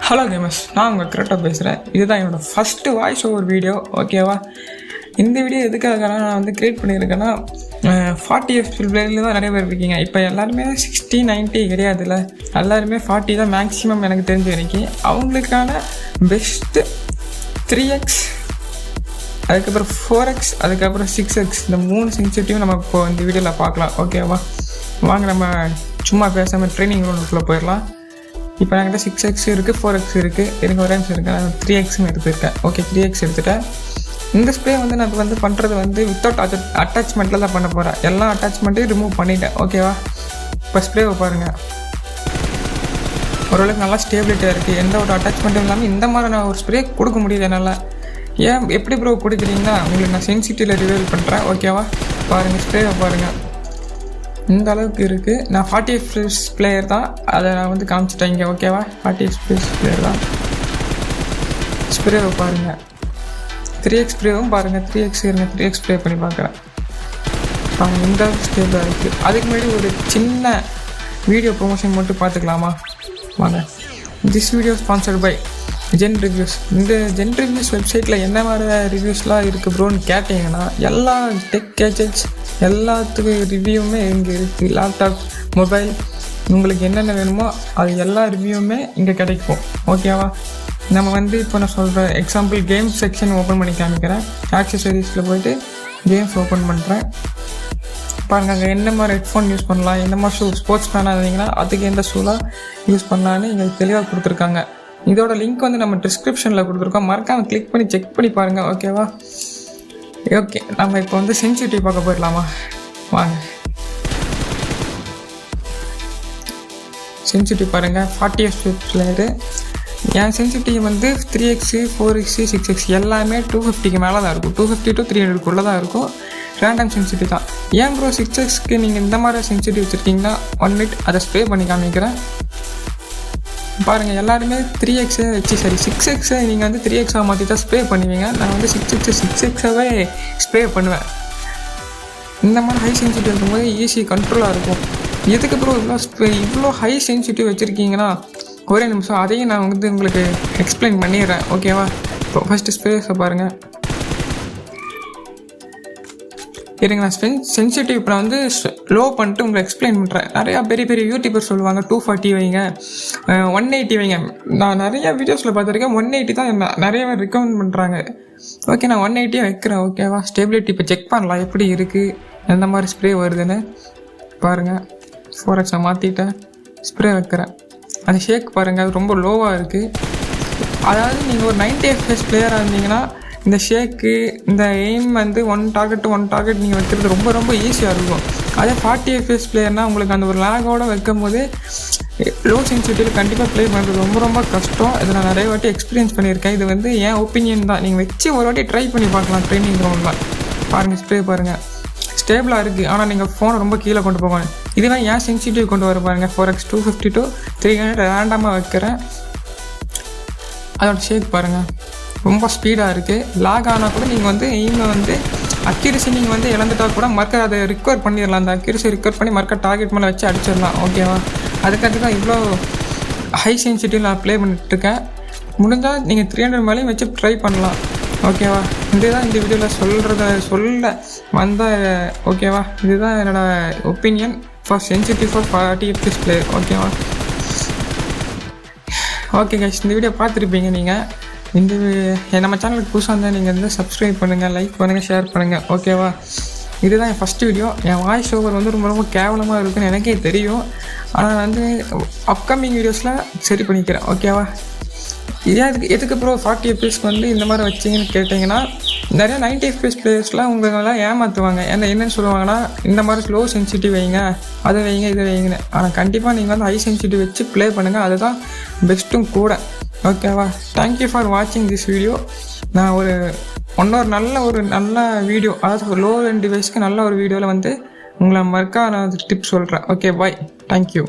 Hello gamers, நான் உங்கள் கரெக்டாக பேசுகிறேன். இதுதான் என்னோடய ஃபஸ்ட்டு வாய்ஸ் ஓவர் வீடியோ. ஓகேவா? இந்த வீடியோ எதுக்காக நான் வந்து க்ரியேட் பண்ணியிருக்கேன்னா 40 FPS தான் நிறைய பேர் இருக்கீங்க. இப்போ எல்லாருமே 60, 90 கிடையாதுல்ல, எல்லாருமே 40 தான் மேக்ஸிமம் எனக்கு தெரிஞ்ச வரைக்கும். அவங்களுக்கான பெஸ்ட்டு 3x, அதுக்கப்புறம் 4x, அதுக்கப்புறம் 6x, இந்த 3 சென்சிட்டிவும் நம்ம இப்போ இந்த வீடியோவில் பார்க்கலாம். ஓகேவா? வாங்க நம்ம சும்மா பேசாமல் ட்ரைனிங் ரூமுக்குள்ளே போயிடலாம். இப்போ என்கிட்ட 6x இருக்குது, 4x இருக்குது, எனக்கு ஒரு நிமிஷம் இருக்குது. நான் 3xன்னு எடுத்துருக்கேன். ஓகே, 3x எடுத்துட்டேன். இந்த ஸ்ப்ரே வந்து நான் வந்து பண்ணுறது வந்து வித்தவுட் அட்டாச்மெண்ட்டில் தான் பண்ண போகிறேன். எல்லா அட்டாச்மெண்ட்டையும் ரிமூவ் பண்ணிட்டேன். ஓகேவா? இப்போ ஸ்ப்ரேவை பாருங்கள், ஓரளவுக்கு நல்லா ஸ்டேபிலிட்டியாக இருக்குது. எந்த ஒரு அட்டாச்மெண்ட்டும் இல்லாமல் இந்த மாதிரி நான் ஒரு ஸ்ப்ரே கொடுக்க முடியுது என்னால். ஏன் எப்படி ப்ரோ கொடுக்குறீங்கன்னா உங்களுக்கு நான் சென்சிட்டிவில் ரிவீல் பண்ணுறேன். ஓகேவா? பாருங்கள், ஸ்ப்ரேவை பாருங்கள், இந்த அளவுக்கு இருக்குது. நான் 40 FPS பிளேயர் தான், அதை நான் வந்து காமிச்சிட்டேன் இங்கே. ஓகேவா? 40 FPS பிளேயர் தான். ஸ்ப்ரேவை பாருங்கள், 3x ஸ்ப்ரேவும் பாருங்கள். 3x இருங்க, 3x ஸ்ப்ரே பண்ணி பார்க்குறேன். இந்த அளவுக்கு ஸ்டேபிளாக இருக்குது. அதுக்கு முன்னாடி ஒரு சின்ன வீடியோ ப்ரொமோஷன் மட்டும் பார்த்துக்கலாமா? வாங்க. This video sponsored by Zen reviews. இந்த ஜென் ரிவ்யூஸ் வெப்சைட்டில் என்ன மாதிரி ரிவ்யூஸ்லாம் இருக்குது ப்ரோன்னு கேட்டிங்கன்னா, எல்லா டெக் கேஜெட்ஸ் எல்லாத்துக்கும் ரிவ்யூவுமே இங்கே இருக்குது. லேப்டாப், மொபைல், உங்களுக்கு என்னென்ன வேணுமோ அது எல்லா ரிவ்யூவுமே இங்கே கிடைக்கும். ஓகேவா? நம்ம வந்து இப்போ நான் சொல்கிறேன் எக்ஸாம்பிள் கேம் செக்ஷன் ஓப்பன் பண்ணி காமிக்கிறேன். ஆக்சசரிஸில் போய்ட்டு கேம்ஸ் ஓப்பன் பண்ணுறேன். பாருங்கள், அங்கே என்ன மாதிரி ஹெட்ஃபோன் யூஸ் பண்ணலாம், என்ன மாதிரி ஷூ, ஸ்போர்ட்ஸ் மேனாக இருந்தீங்கன்னா அதுக்கு எந்த ஷூலாம் யூஸ் பண்ணலான்னு எங்களுக்கு தெளிவாக கொடுத்துருக்காங்க. இதோட லிங்க் வந்து நம்ம டிஸ்கிரிப்ஷனில் கொடுத்துருக்கோம். மறக்காமல் கிளிக் பண்ணி செக் பண்ணி பாருங்கள். ஓகேவா? ஓகே, நம்ம இப்போ வந்து சென்சிட்டிவ் பார்க்க போயிடலாமா? வாங்க. சென்சிட்டிவ் பாருங்கள், 40 FPS. என் சென்சிட்டிவ் வந்து 3x, 4x, 6x எல்லாமே 250க்கு மேலே தான் இருக்கும். 250 to 300 தான் இருக்கும். ரேண்டம் சென்சிட்டிவ் தான். ஏன் ப்ரோ 6xக்கு நீங்கள் இந்த மாதிரி சென்சிட்டிவ் வச்சுருக்கீங்கன்னா 1 minute அதை ஸ்ப்ரே பண்ணி காமிக்கிறேன். பாருங்கள், எல்லாருமே 3x வச்சு, சரி 6x நீங்கள் வந்து 3x மாற்றி தான் ஸ்ப்ரே பண்ணுவீங்க. நான் வந்து 6xவே ஸ்ப்ரே பண்ணுவேன். இந்த மாதிரி ஹை சென்சிட்டிவ் இருக்கும்போது ஈஸி கண்ட்ரோலாக இருக்கும். எதுக்கு ப்ரோ இவ்வளோ ஹை சென்சிட்டிவ் வச்சுருக்கீங்கன்னா, ஒரே நிமிஷம் அதையும் நான் வந்து உங்களுக்கு எக்ஸ்பிளைன் பண்ணிடுறேன். ஓகேவா? இப்போ ஃபஸ்ட்டு ஸ்ப்ரேஸை பாருங்கள். இருங்க, நான் சென்சிட்டிவ் இப்போ நான் வந்து லோ பண்ணிட்டு உங்களுக்கு எக்ஸ்பிளைன் பண்ணுறேன். நிறையா பெரிய பெரிய யூடியூபர் சொல்லுவாங்க 240 வைங்க, 180 வைங்க. நான் நிறையா வீடியோஸில் பார்த்துருக்கேன் 180 தான் நிறைய பேர் ரெக்கமெண்ட் பண்ணுறாங்க. ஓகே, நான் 180 வைக்கிறேன். ஓகேவா? ஸ்டெபிலிட்டி இப்போ செக் பண்ணலாம் எப்படி இருக்குது, எந்த மாதிரி ஸ்ப்ரே வருதுன்னு பாருங்கள். 4x மாற்றிட்டேன், ஸ்ப்ரே வைக்கிறேன். அந்த ஷேக் பாருங்கள், அது ரொம்ப லோவாக இருக்குது. அதாவது நீங்கள் ஒரு 90 FPS பிளேயராக இருந்தீங்கன்னா இந்த ஷேக்கு, இந்த எய்ம் வந்து ஒன் டார்கெட் நீங்கள் வைக்கிறது ரொம்ப ரொம்ப ஈஸியாக இருக்கும். அதே 40 FPS பிளேயர்னால் உங்களுக்கு அந்த ஒரு லேகோடு வைக்கும் போது லோ சென்சிட்டிவில் கண்டிப்பாக ப்ளே பண்ணுறது ரொம்ப ரொம்ப கஷ்டம். இதை நான் நிறைய வாட்டி எக்ஸ்பீரியன்ஸ் பண்ணியிருக்கேன். இது வந்து என் ஒப்பீனியன் தான். நீங்கள் வச்சு ஒரு வாட்டி ட்ரை பண்ணி பார்க்கலாம் ட்ரைனிங் கிரவுண்டில். பாருங்கள், ஸ்ப்ரே பாருங்கள், ஸ்டேபிளாக இருக்குது. ஆனால் நீங்கள் ஃபோனை ரொம்ப கீழே கொண்டு போவாங்க. இதுவே ஏன் சென்சிட்டிவ் கொண்டு வர பாருங்கள். 4x 250 to 300 ரேண்டமாக வைக்கிறேன். அதோட ஷேக் பாருங்கள், ரொம்ப ஸ்பீடாக இருக்குது. லாக் ஆனால் கூட நீங்கள் வந்து எய்மில் வந்து அக்யூரசி நீங்கள் வந்து இழந்துட்டால் கூட மறுக்க அதை ரிக்கவர் பண்ணிடலாம். அந்த அக்யூரசி ரிக்கவர் பண்ணி மறுக்க டார்கெட் மேலே வச்சு அடிச்சிடலாம். ஓகேவா? அதுக்காக தான் இவ்வளோ ஹை சென்சிட்டிவ் நான் ப்ளே பண்ணிட்டுருக்கேன். முடிஞ்சால் நீங்கள் 300 மேலேயும் வச்சு ட்ரை பண்ணலாம். ஓகேவா? இதுதான் இந்த வீடியோவில் சொல்ல வந்த. ஓகேவா? இதுதான் என்னோடய opinion for sensitive for 40 FPS player. ஓகேவா? ஓகே கைஸ், இந்த வீடியோ பார்த்துருப்பீங்க. நீங்கள் இந்த நம்ம சேனலுக்கு புதுசாக இருந்தால் நீங்கள் வந்து சப்ஸ்கிரைப் பண்ணுங்கள், லைக் பண்ணுங்கள், ஷேர் பண்ணுங்கள். ஓகேவா? இதுதான் என் ஃபஸ்ட்டு வீடியோ. என் வாய்ஸ் ஓவர் வந்து ரொம்ப ரொம்ப கேவலமாக இருக்குன்னு எனக்கே தெரியும். ஆனால் வந்து அப்கமிங் வீடியோஸில் சரி பண்ணிக்கிறேன். ஓகேவா? எதுக்கு ப்ரோ 40 FPS வந்து இந்த மாதிரி வச்சிங்கன்னு கேட்டிங்கன்னா, நிறையா 90 FPS பிளேயர்ஸ்லாம் உங்களெல்லாம் ஏமாற்றுவாங்க. என்னென்னு சொல்லுவாங்கன்னா, இந்த மாதிரி லோ சென்சிட்டிவ் வைங்க, அதை வைங்க, இதை வைங்கன்னு. ஆனால் கண்டிப்பாக நீங்கள் வந்து ஹை சென்சிட்டிவ் வச்சு ப்ளே பண்ணுங்கள், அதுதான் பெஸ்ட்டும் கூட. ஓகேவா? தேங்க்யூ ஃபார் வாட்சிங் திஸ் வீடியோ. நான் ஒரு நல்ல வீடியோ, அதாவது லோ எண்ட் டிவைஸ்க்கு நல்ல ஒரு வீடியோவில் வந்து உங்களை மறக்கா நான் டிப்ஸ் சொல்கிறேன். ஓகே, பாய், தேங்க்யூ.